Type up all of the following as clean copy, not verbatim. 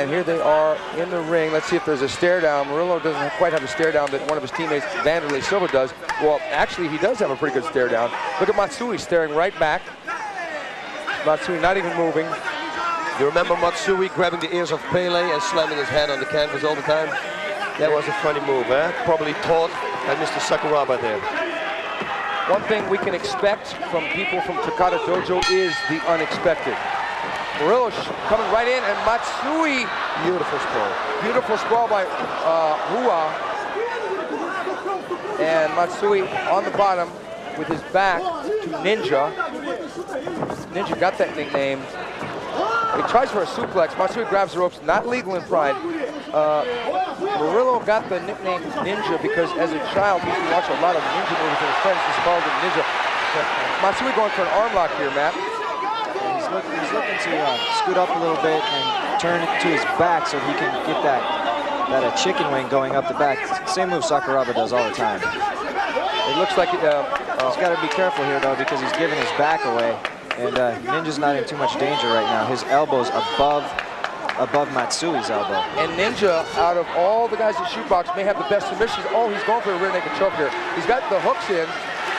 And here they are in the ring. Let's see if there's a stare down. Murilo doesn't quite have a stare down that one of his teammates, Vanderlei Silva, does. Well, actually, he does have a pretty good stare down. Look at Matsui staring right back. Matsui not even moving. You remember Matsui grabbing the ears of Pele and slamming his head on the canvas all the time? That was a funny move, eh? Probably taught by Mr. Sakuraba there. One thing we can expect from people from Takada Dojo is the unexpected. Murilo coming right in, and Matsui. Beautiful sprawl. Beautiful sprawl by Hua. And Matsui on the bottom with his back to Ninja. Ninja got that nickname. He tries for a suplex. Matsui grabs the ropes, not legal in Pride. Murilo got the nickname Ninja because as a child he used to watch a lot of ninja movies and his friends just called him Ninja. Matsui going for an arm lock here, Matt. He's looking to scoot up a little bit and turn it to his back so he can get that chicken wing going up the back. Same move Sakuraba does all the time. It looks like he's got to be careful here though because he's giving his back away. And Ninja's not in too much danger right now. His elbow's above Matsui's elbow. And Ninja, out of all the guys at Shootbox, may have the best submissions. Oh, he's going for a rear naked choke here. He's got the hooks in.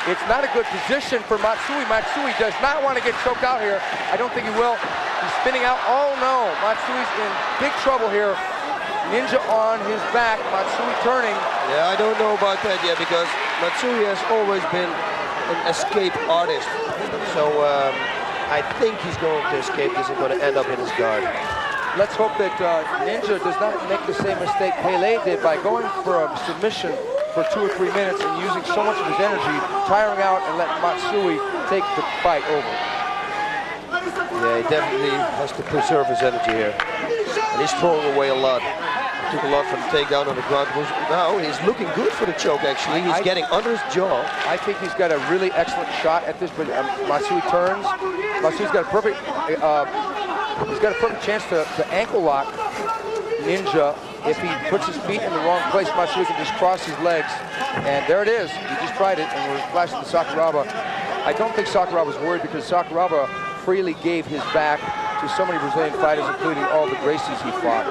It's not a good position for Matsui. Matsui does not want to get choked out here. I don't think he will. He's spinning out. Oh no, Matsui's in big trouble here. Ninja on his back, Matsui turning. Yeah, I don't know about that yet because Matsui has always been an escape artist. So I think he's going to escape this and going to end up in his guard. Let's hope that Ninja does not make the same mistake Pele did by going for a submission for 2 or 3 minutes and using so much of his energy, tiring out and let Matsui take the fight over. Yeah, he definitely has to preserve his energy here. And he's throwing away a lot. He took a lot from the takedown on the ground. Now he's looking good for the choke, actually. He's getting under his jaw. I think he's got a really excellent shot at this, but Matsui turns. Matsui's got a perfect, he's got a perfect chance to ankle lock Ninja. If he puts his feet in the wrong place, Matsui can just cross his legs. And there it is. He just tried it, and we're flashing to Sakuraba. I don't think Sakuraba's worried because Sakuraba freely gave his back to so many Brazilian fighters, including all the Gracies he fought.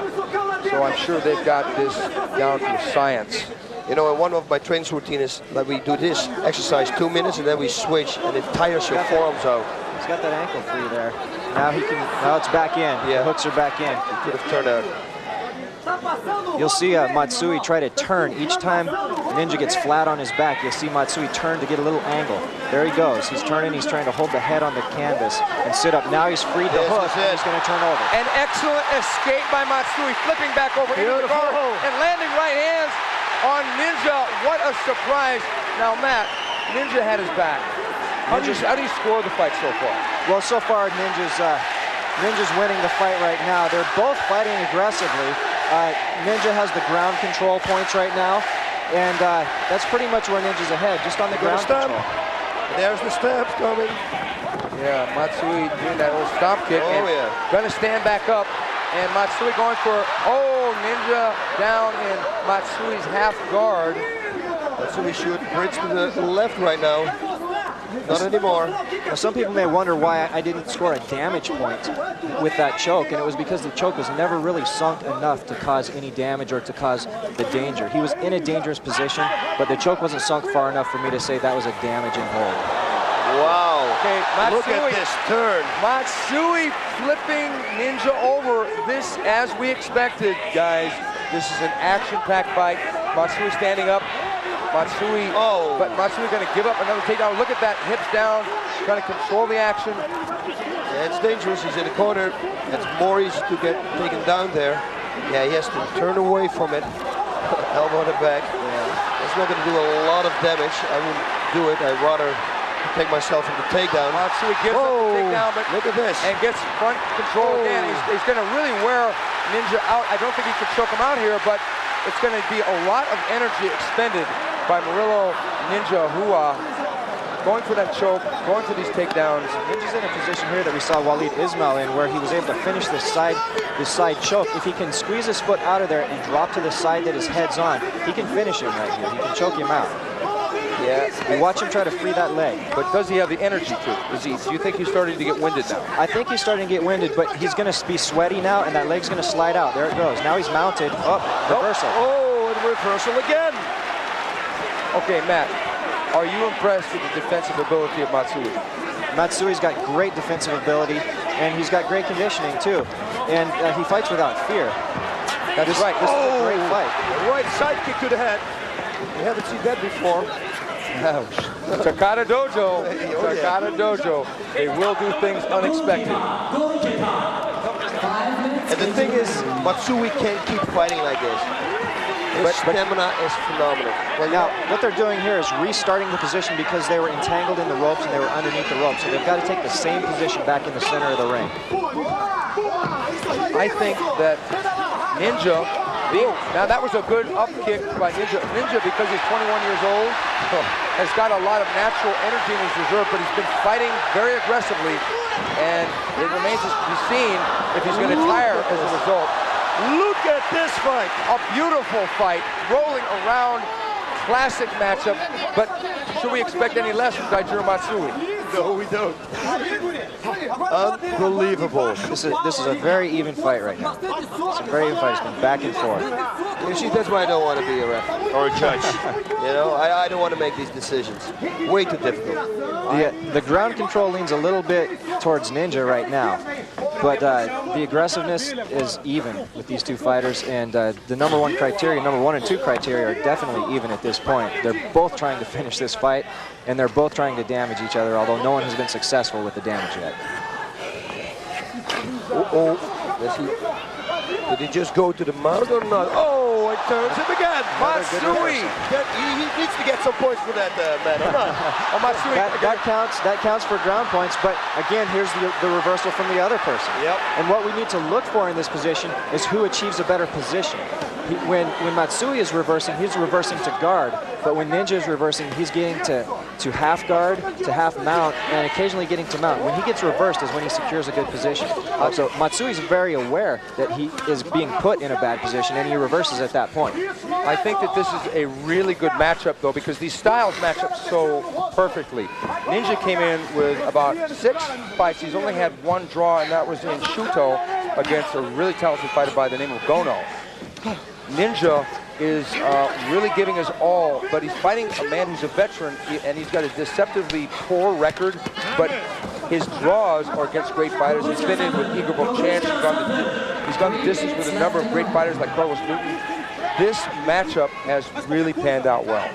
So I'm sure they've got this down to a science. You know, one of my training routines is that we do this exercise 2 minutes and then we switch and it tires your forearms out. He's got that ankle free there. Now it's back in. Yeah. The hooks are back in. He could have turned out. You'll see Matsui try to turn. Each time Ninja gets flat on his back, you'll see Matsui turn to get a little angle. There he goes. He's turning. He's trying to hold the head on the canvas and sit up. Now he's freed the hook and he's going to turn over. An excellent escape by Matsui, flipping back over into the guard and landing right hands on Ninja. What a surprise. Now, Matt, Ninja had his back. How do you score the fight so far? Well, so far, Ninja's winning the fight right now. They're both fighting aggressively. Ninja has the ground control points right now, and that's pretty much where Ninja's ahead, just on the ground control. There's the steps coming. Yeah, Matsui doing that old stomp kick. Oh, yeah. Gonna stand back up, and Matsui going for, Ninja down in Matsui's half guard. Matsui should bridge to the left right now. Not anymore. Now, some people may wonder why I didn't score a damage point with that choke, and it was because the choke was never really sunk enough to cause any damage or to cause the danger. He was in a dangerous position, but the choke wasn't sunk far enough for me to say that was a damaging hold. Wow. Okay, Matsui, look at this turn. Matsui flipping Ninja over. This, as we expected, guys. This is an action-packed fight. Matsui standing up. Matsui, but Matsui going to give up another takedown. Look at that, hips down, trying to control the action. Yeah, it's dangerous. He's in the corner. It's more easy to get taken down there. Yeah, he has to turn away from it. Elbow on the back. Yeah. It's not going to do a lot of damage. I wouldn't do it. I'd rather take myself in the takedown. Matsui gives up the takedown, but look at this. And gets front control again. He's going to really wear Ninja out. I don't think he can choke him out here, but it's going to be a lot of energy expended by Murilo, Ninja, Hua, going for that choke, going for these takedowns. Ninja's in a position here that we saw Walid Ismail in, where he was able to finish this side choke. If he can squeeze his foot out of there and drop to the side that his head's on, he can finish him right here. He can choke him out. Yeah. You watch him try to free that leg. But does he have the energy to? Do you think he's starting to get winded now? I think he's starting to get winded, but he's going to be sweaty now, and that leg's going to slide out. There it goes. Now he's mounted. Up, reversal. Oh, and reversal again. Okay, Matt, are you impressed with the defensive ability of Matsui? Matsui's got great defensive ability, and he's got great conditioning too. And he fights without fear. That's right. This is a great fight. Right side kick to the head. We haven't seen that before. Takada Dojo. Oh, yeah. Takada Dojo. They will do things unexpected. And the thing is, Matsui can't keep fighting like this. His stamina is phenomenal. Well, now, what they're doing here is restarting the position because they were entangled in the ropes and they were underneath the ropes. So they've got to take the same position back in the center of the ring. I think that Ninja, now that was a good up kick by Ninja. Ninja, because he's 21 years old, has got a lot of natural energy in his reserve, but he's been fighting very aggressively, and it remains to be seen if he's going to tire as a result. Look at this fight. A beautiful fight, rolling around, classic matchup, but should we expect any less from Daijiro Matsui? No, we don't. Unbelievable. This is a very even fight right now. It's a very even fight. It's been back and forth. You see, that's why I don't want to be a ref or a judge. You know, I don't want to make these decisions. Way too difficult. The ground control leans a little bit towards Ninja right now, but the aggressiveness is even with these two fighters, and the number one and two criteria are definitely even at this point. They're both trying to finish this fight, and they're both trying to damage each other, although no one has been successful with the damage yet. Did he just go to the mount or not? Oh, it turns him again. Matsui. He needs to get some points for that, man. Oh, Matsui. That counts for ground points, but again, here's the reversal from the other person. Yep. And what we need to look for in this position is who achieves a better position. When Matsui is reversing, he's reversing to guard, but when Ninja is reversing, he's getting to half guard, to half mount, and occasionally getting to mount. When he gets reversed is when he secures a good position. So Matsui's very aware that he is being put in a bad position, and he reverses at that point. I think that this is a really good matchup, though, because these styles match up so perfectly. Ninja came in with about 6 fights. He's only had 1 draw, and that was in Shuto against a really talented fighter by the name of Gono. Ninja is really giving his all, but he's fighting a man who's a veteran, and he's got a deceptively poor record, but his draws are against great fighters. He's been in with Igor Bochan. He's gone the distance with a number of great fighters like Carlos Newton. This matchup has really panned out well.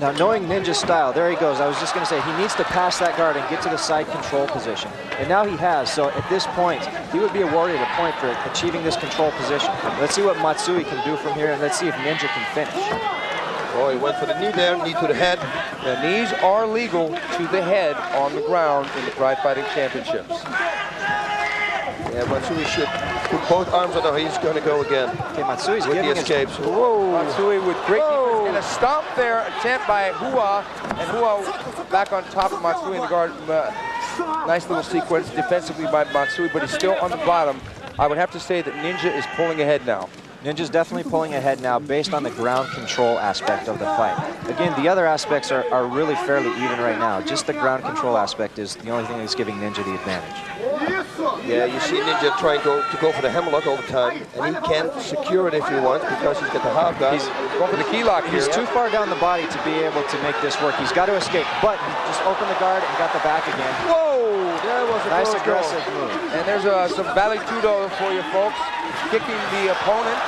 Now, knowing Ninja's style, there he goes. I was just going to say, he needs to pass that guard and get to the side control position. And now he has, so at this point, he would be awarded a point for achieving this control position. Let's see what Matsui can do from here, and let's see if Ninja can finish. Oh, he went for the knee there, knee to the head. The knees are legal to the head on the ground in the Pride Fighting Championships. Yeah, Matsui should put both arms on. He's going to go again. Okay, Matsui's with giving the escapes. Whoa! Matsui with great defense and a stomp there, attempt by Hua, and Hua back on top of Matsui in the guard. Nice little sequence defensively by Matsui, but he's still on the bottom. I would have to say that Ninja is pulling ahead now. Ninja's definitely pulling ahead now based on the ground control aspect of the fight. Again, the other aspects are really fairly even right now. Just the ground control aspect is the only thing that's giving Ninja the advantage. Yeah, you see Ninja trying to go for the hammerlock all the time, and he can secure it if he wants because he's got the half guard. He's going for the key lock here. He's too far down the body to be able to make this work. He's got to escape, but he just opened the guard and got the back again. Whoa! That was a nice aggressive move. And there's some valley judo for you folks, kicking the opponent.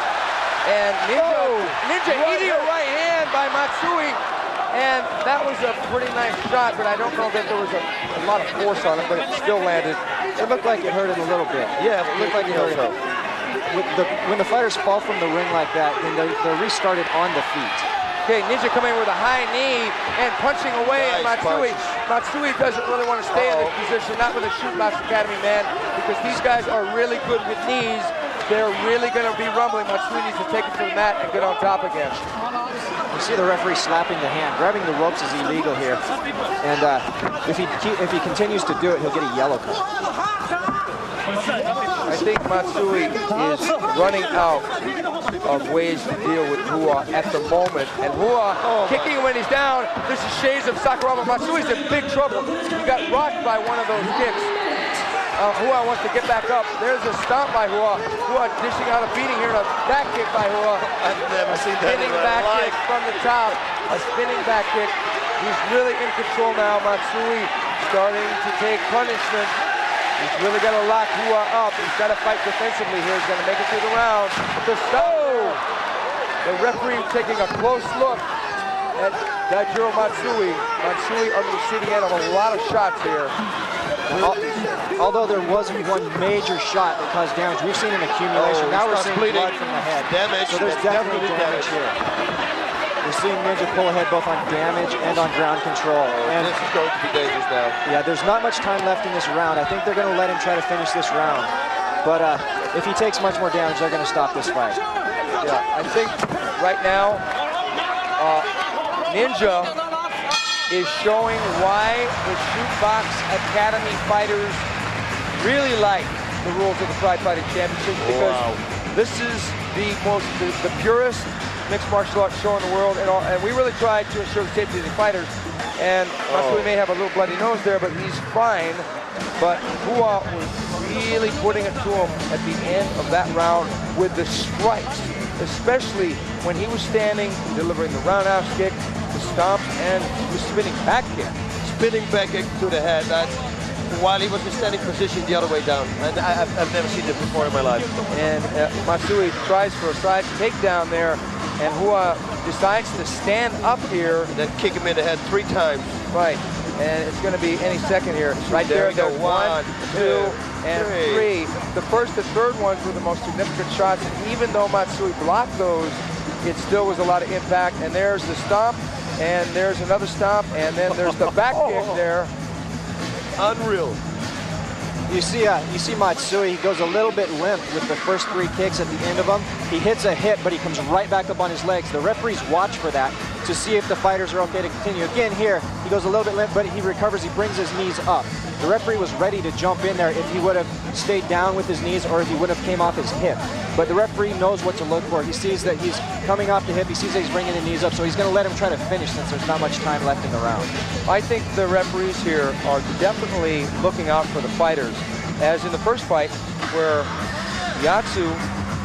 And Ninja eating a right hand by Matsui. And that was a pretty nice shot, but I don't know that there was a lot of force on it, but it still landed. It looked like it hurt him a little bit. Yeah, it looked like it hurt him. When the fighters fall from the ring like that, then they're restarted on the feet. Okay, Ninja coming in with a high knee and punching away at Matsui. Matsui doesn't really want to stay in this position, not with a Shoot Box Academy man, because these guys are really good with knees. They're really going to be rumbling. Matsui needs to take it to the mat and get on top again. You see the referee slapping the hand. Grabbing the ropes is illegal here. And if he continues to do it, he'll get a yellow card. I think Matsui is running out of ways to deal with Hua at the moment. And Hua kicking when he's down. This is shades of Sakuraba. Matsui's in big trouble. He got rocked by one of those kicks. Hua wants to get back up. There's a stomp by Hua. Hua dishing out a beating here, and a back kick by Hua. I've never seen that. Spinning back kick from the top. A spinning back kick. He's really in control now. Matsui starting to take punishment. He's really got to lock Hua up. He's got to fight defensively here. He's going to make it through the round. The referee taking a close look at Daijiro Matsui. Matsui on the receiving end of a lot of shots here. Although there wasn't one major shot that caused damage, we've seen an accumulation. Now we're seeing blood from the head. Damage. So there's definitely damage here. We're seeing Ninja pull ahead both on damage and on ground control. And this is going to be dangerous now. Yeah, there's not much time left in this round. I think they're going to let him try to finish this round. But if he takes much more damage, they're going to stop this fight. Yeah, I think right now, Ninja is showing why the Shootbox Academy fighters really like the rules of the Pride Fighting Championship, because this is the purest mixed martial arts show in the world, and we really tried to ensure the safety of the fighters. And Matsui may have a little bloody nose there, but he's fine. But Hua was really putting it to him at the end of that round with the strikes, especially when he was standing, delivering the roundhouse kick, the stomps, and the spinning back kick. Spinning back kick to the head. While he was in standing position the other way down. And I've never seen this before in my life. And Matsui tries for a side takedown there, and Hua decides to stand up here. And then kick him in the head 3 times. Right, and it's going to be any second here. Right there, go. 1, 2, and 3. The first and third ones were the most significant shots, and even though Matsui blocked those, it still was a lot of impact. And there's the stomp, and there's another stomp, and then there's the back kick there. Unreal. You see Matsui, he goes a little bit limp with the first 3 kicks at the end of them. He hits a hit, but he comes right back up on his legs. The referees watch for that to see if the fighters are okay to continue. Again here, he goes a little bit limp, but he recovers, he brings his knees up. The referee was ready to jump in there if he would have stayed down with his knees or if he would have came off his hip. But the referee knows what to look for. He sees that he's coming off the hip, he sees that he's bringing the knees up, so he's going to let him try to finish since there's not much time left in the round. I think the referees here are definitely looking out for the fighters, as in the first fight where Yatsu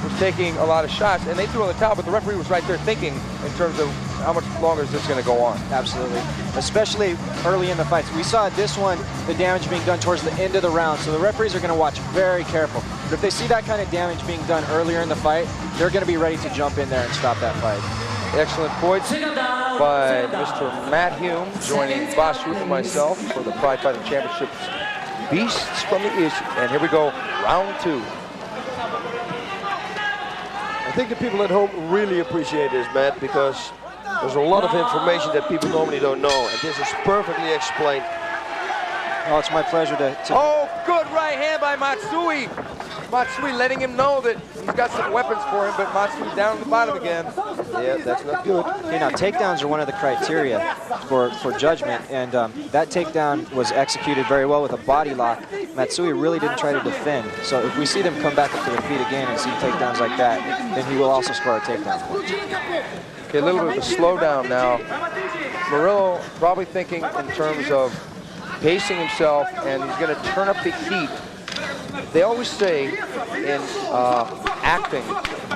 was taking a lot of shots and they threw on the towel, but the referee was right there thinking in terms of how much longer is this going to go on. Absolutely, especially early in the fights. We saw this one, the damage being done towards the end of the round, so the referees are going to watch very careful. But if they see that kind of damage being done earlier in the fight, they're going to be ready to jump in there and stop that fight. Excellent points by Mr. Matt Hume, joining Boss Ruth and myself for the Pride Fighting Championships Beasts from the East. And here we go, round 2. I think the people at home really appreciate this, Matt, because there's a lot of information that people normally don't know, and this is perfectly explained. Oh, it's my pleasure to... Oh, good right hand by Matsui. Matsui letting him know that he's got some weapons for him, but Matsui's down at the bottom again. Yeah, that's not good. Okay, now takedowns are one of the criteria for judgment, and that takedown was executed very well with a body lock. Matsui really didn't try to defend, so if we see them come back up to their feet again and see takedowns like that, then he will also score a takedown point. Okay, a little bit of a slowdown now. Murilo probably thinking in terms of pacing himself, and he's going to turn up the heat. They always say in acting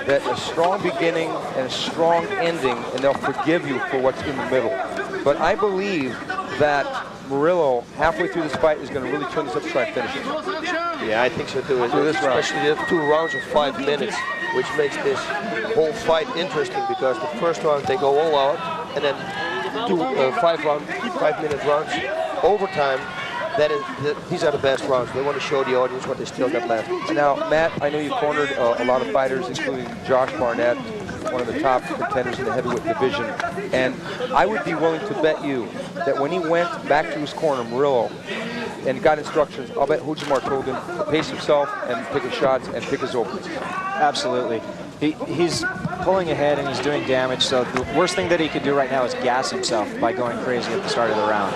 that a strong beginning and a strong ending, and they'll forgive you for what's in the middle. But I believe that Murilo, halfway through this fight, is going to really turn this up to try and finish it. Yeah, I think so too. Especially the 2 rounds of 5 minutes, which makes this whole fight interesting, because the first round they go all out, and then 2 5-minute rounds, overtime. These are the best rounds. They want to show the audience what they still got left. Now, Matt, I know you cornered a lot of fighters, including Josh Barnett, one of the top contenders in the heavyweight division. And I would be willing to bet you that when he went back to his corner, Murilo, and got instructions, I'll bet Hujimar told him to pace himself and pick his shots and pick his openings. Absolutely. He's pulling ahead and he's doing damage, so the worst thing that he could do right now is gas himself by going crazy at the start of the round.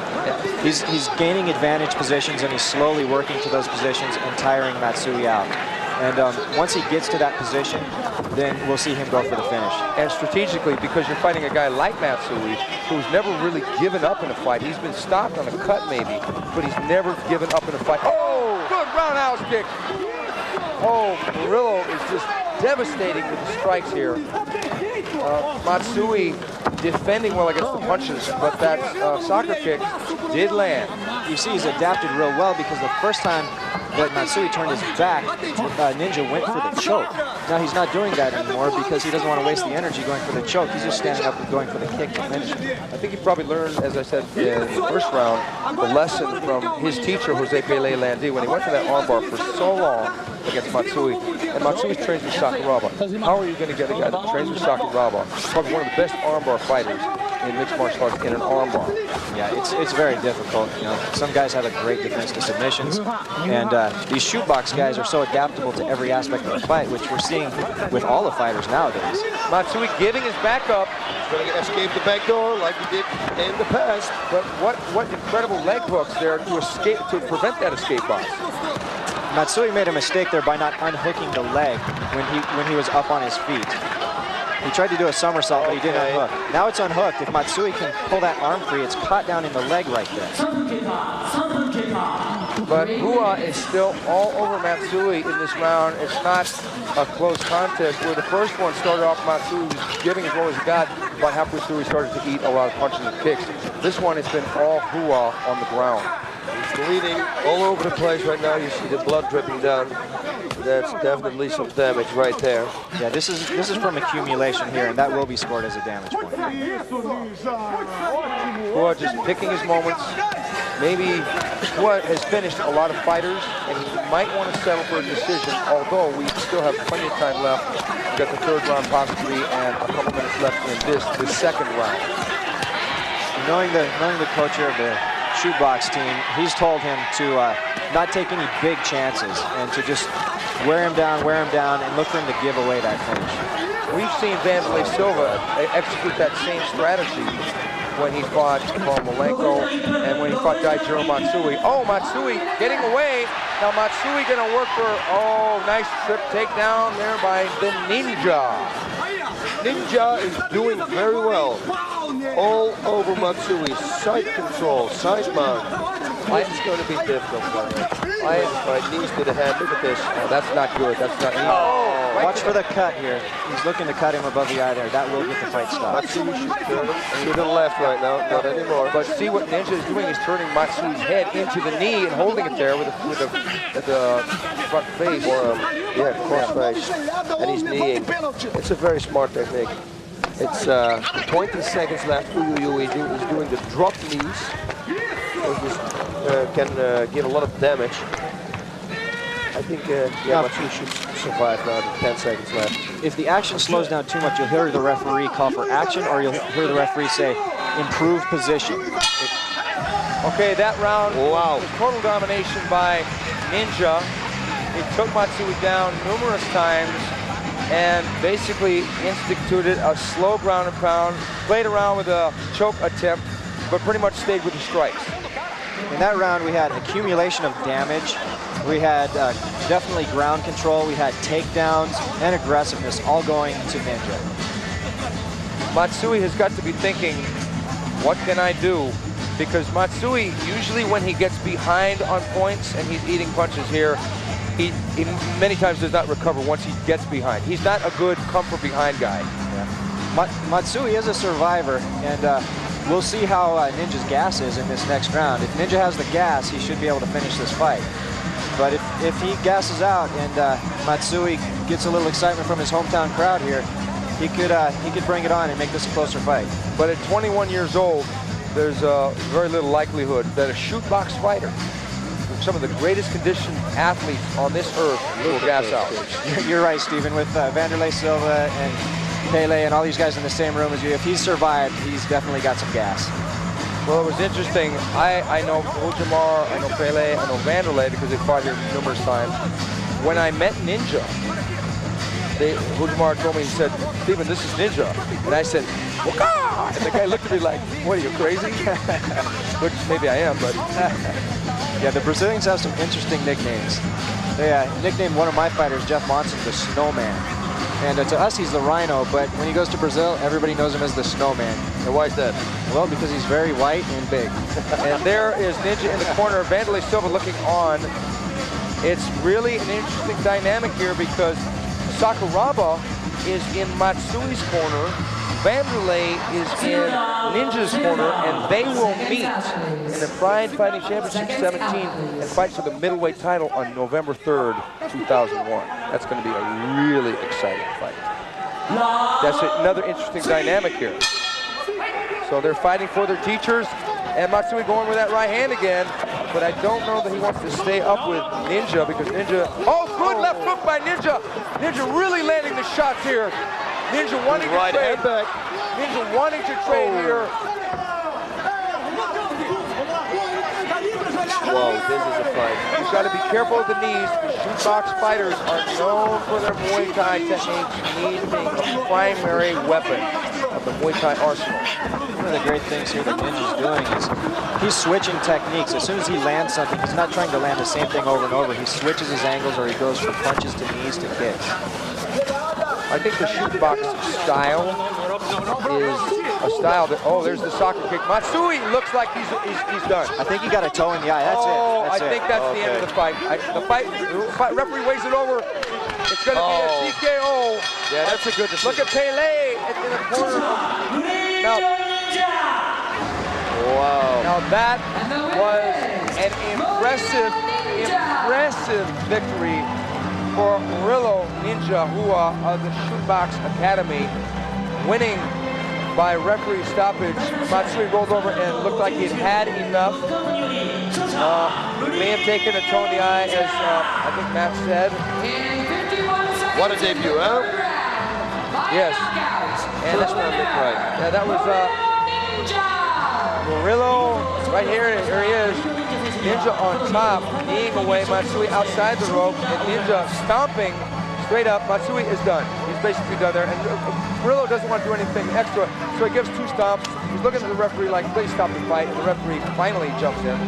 He's gaining advantage positions and he's slowly working to those positions and tiring Matsui out. And once he gets to that position, then we'll see him go for the finish. And strategically, because you're fighting a guy like Matsui, who's never really given up in a fight. He's been stopped on a cut maybe, but he's never given up in a fight. Oh, good roundhouse kick. Oh, Murilo is just devastating with the strikes here. Matsui defending well against the punches, but that soccer kick did land. You see he's adapted real well, because the first time that Matsui turned his back, Ninja went for the choke. Now he's not doing that anymore because he doesn't want to waste the energy going for the choke. He's just standing up and going for the kick to finish him. I think he probably learned, as I said in the first round, the lesson from his teacher, Jose Pele Landi, when he went for that armbar for so long against Matsui. And Matsui's trains with Sakuraba. How are you going to get a guy that trains with Sakuraba, probably one of the best armbar fighters in mixed martial arts, in an armbar? Yeah, it's very difficult. You know, some guys have a great defense to submissions, and these shootbox guys are so adaptable to every aspect of the fight, which we're seeing with all the fighters nowadays. Matsui giving his back up. Going to escape the back door like he did in the past. But what incredible leg hooks there to prevent that escape box. Matsui made a mistake there by not unhooking the leg when he was up on his feet. He tried to do a somersault, but he didn't unhook. Now it's unhooked. If Matsui can pull that arm free, it's caught down in the leg right there. But Hua is still all over Matsui in this round. It's not a close contest, where the first one started off Matsui was giving as well as he got. About halfway through, he started to eat a lot of punches and kicks. This one has been all Hua on the ground. He's bleeding all over the place right now. You see the blood dripping down. That's definitely some damage right there. Yeah, this is from accumulation here, and that will be scored as a damage point. Hua just picking his moments. Maybe Hua has finished a lot of fighters, and he might want to settle for a decision, although we still have plenty of time left. We've got the third round possibly, and a couple minutes left in the second round. Knowing the coach here of the shootbox team, he's told him to not take any big chances and to just wear him down, and look for him to give away that finish. We've seen Vanderlei Silva execute that same strategy when he fought Malenko and when he fought Daijiro Matsui. Oh, Matsui getting away. Now Matsui going to work for, nice trip takedown there by the Ninja. Ninja is doing very well. All over Matsui. Side control, side mount. This is going to be difficult for him. Right knees to the head. Look at this. Oh, that's not good. That's not. Watch for the cut here. He's looking to cut him above the eye there. That will get the fight stopped. Matsui should turn to the left right now. Not anymore. But see what Ninja is doing. He's turning Matsui's head into the knee and holding it there with the front face. Or cross face. And he's kneeing. It's a very smart technique. It's 20 seconds left. Uyu is doing the drop knees. This can give a lot of damage. I think Matsui should survive now. 10 seconds left. If the action slows down too much, you'll hear the referee call for action, or you'll hear the referee say, improve position. Okay, that round was total domination by Ninja. He took Matsui down numerous times and basically instituted a slow ground and pound, played around with a choke attempt, but pretty much stayed with the strikes. In that round, we had accumulation of damage. We had definitely ground control. We had takedowns and aggressiveness all going to Ninja. Matsui has got to be thinking, what can I do? Because Matsui, usually when he gets behind on points and he's eating punches here, he many times does not recover once he gets behind. He's not a good come from behind guy. Yeah. Matsui is a survivor, and we'll see how Ninja's gas is in this next round. If Ninja has the gas, he should be able to finish this fight. But if he gasses out and Matsui gets a little excitement from his hometown crowd here, he could bring it on and make this a closer fight. But at 21 years old, there's very little likelihood that a shootbox fighter, some of the greatest conditioned athletes on this earth, will gas out. You're right, Stephen. With Vanderlei Silva and Pele and all these guys in the same room as you, if he's survived, he's definitely got some gas. Well, it was interesting. I know Ujimar, I know Pele, I know Vanderlei because they fought here numerous times. When I met Ninja, Ujimar told me, he said, Stephen, this is Ninja. And I said, Waka! And the guy looked at me like, what, are you crazy? Which maybe I am, but... Yeah, the Brazilians have some interesting nicknames. They nicknamed one of my fighters, Jeff Monson, the Snowman. And to us, he's the Rhino, but when he goes to Brazil, everybody knows him as the Snowman. And why is that? Well, because he's very white and big. And there is Ninja in the corner, Vanderlei Silva looking on. It's really an interesting dynamic here because Sakuraba is in Matsui's corner, Vanderlei is in Ninja's corner, and they will meet in the Pride Fighting Championship 17 and fight for the middleweight title on November 3rd, 2001. That's going to be a really exciting fight. That's another interesting dynamic here. So they're fighting for their teachers, and Matsui going with that right hand again, but I don't know that he wants to stay up with Ninja because Ninja, oh, good left hook by Ninja. Ninja really landing the shots here. Ninja wanting to trade. Ninja wanting to trade here. Whoa, this is a fight. You've got to be careful of the knees. The shootbox fighters are known for their Muay Thai techniques. Knees being a primary weapon of the Muay Thai arsenal. One of the great things here that Ninja's doing is he's switching techniques. As soon as he lands something, he's not trying to land the same thing over and over. He switches his angles, or he goes from punches to knees to kicks. I think the shootbox style is a style that, oh, there's the soccer kick. Matsui looks like he's done. I think he got a toe in the eye. That's it. That's I think that's the end of the fight. The referee weighs it over. It's going to be a TKO. Yeah, that's a good decision. Look at Pele in the corner. Now that was an impressive victory for Murilo Ninja Hua of the Shootbox Academy, winning by referee stoppage. Matsui rolled over and looked like he had enough. May have taken a toe in the eye, as I think Matt said. What a debut, huh? Yes. And First round looked right. Yeah, that was Murilo right here. Here he is. Ninja on top, kneeing away. Matsui outside the rope, and Ninja stomping straight up. Matsui is done. He's basically done there. And Murilo doesn't want to do anything extra, so he gives 2 stomps. He's looking at the referee like, please stop the fight. And the referee finally jumps in.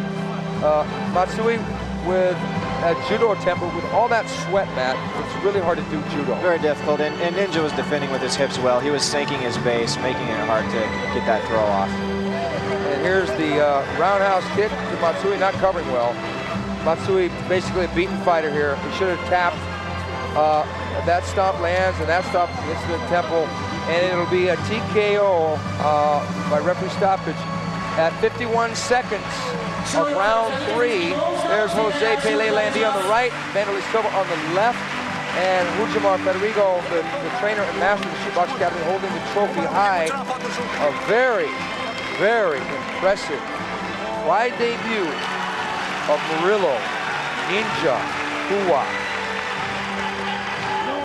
Matsui with a judo temper, with all that sweat, Matt, it's really hard to do judo. Very difficult, and Ninja was defending with his hips well. He was sinking his base, making it hard to get that throw off. And here's the roundhouse kick to Matsui, not covering well. Matsui basically a beaten fighter here. He should have tapped. That stomp lands, and that stomp hits the temple, and it'll be a TKO by referee stoppage at 51 seconds of round 3. There's Jose Pele Landi on the right, Vanderlei Silva on the left, and Rujamar Federico, the trainer and master of the Shootbox Academy, holding the trophy high. A very, very impressive wide debut of Murilo Ninja Hua.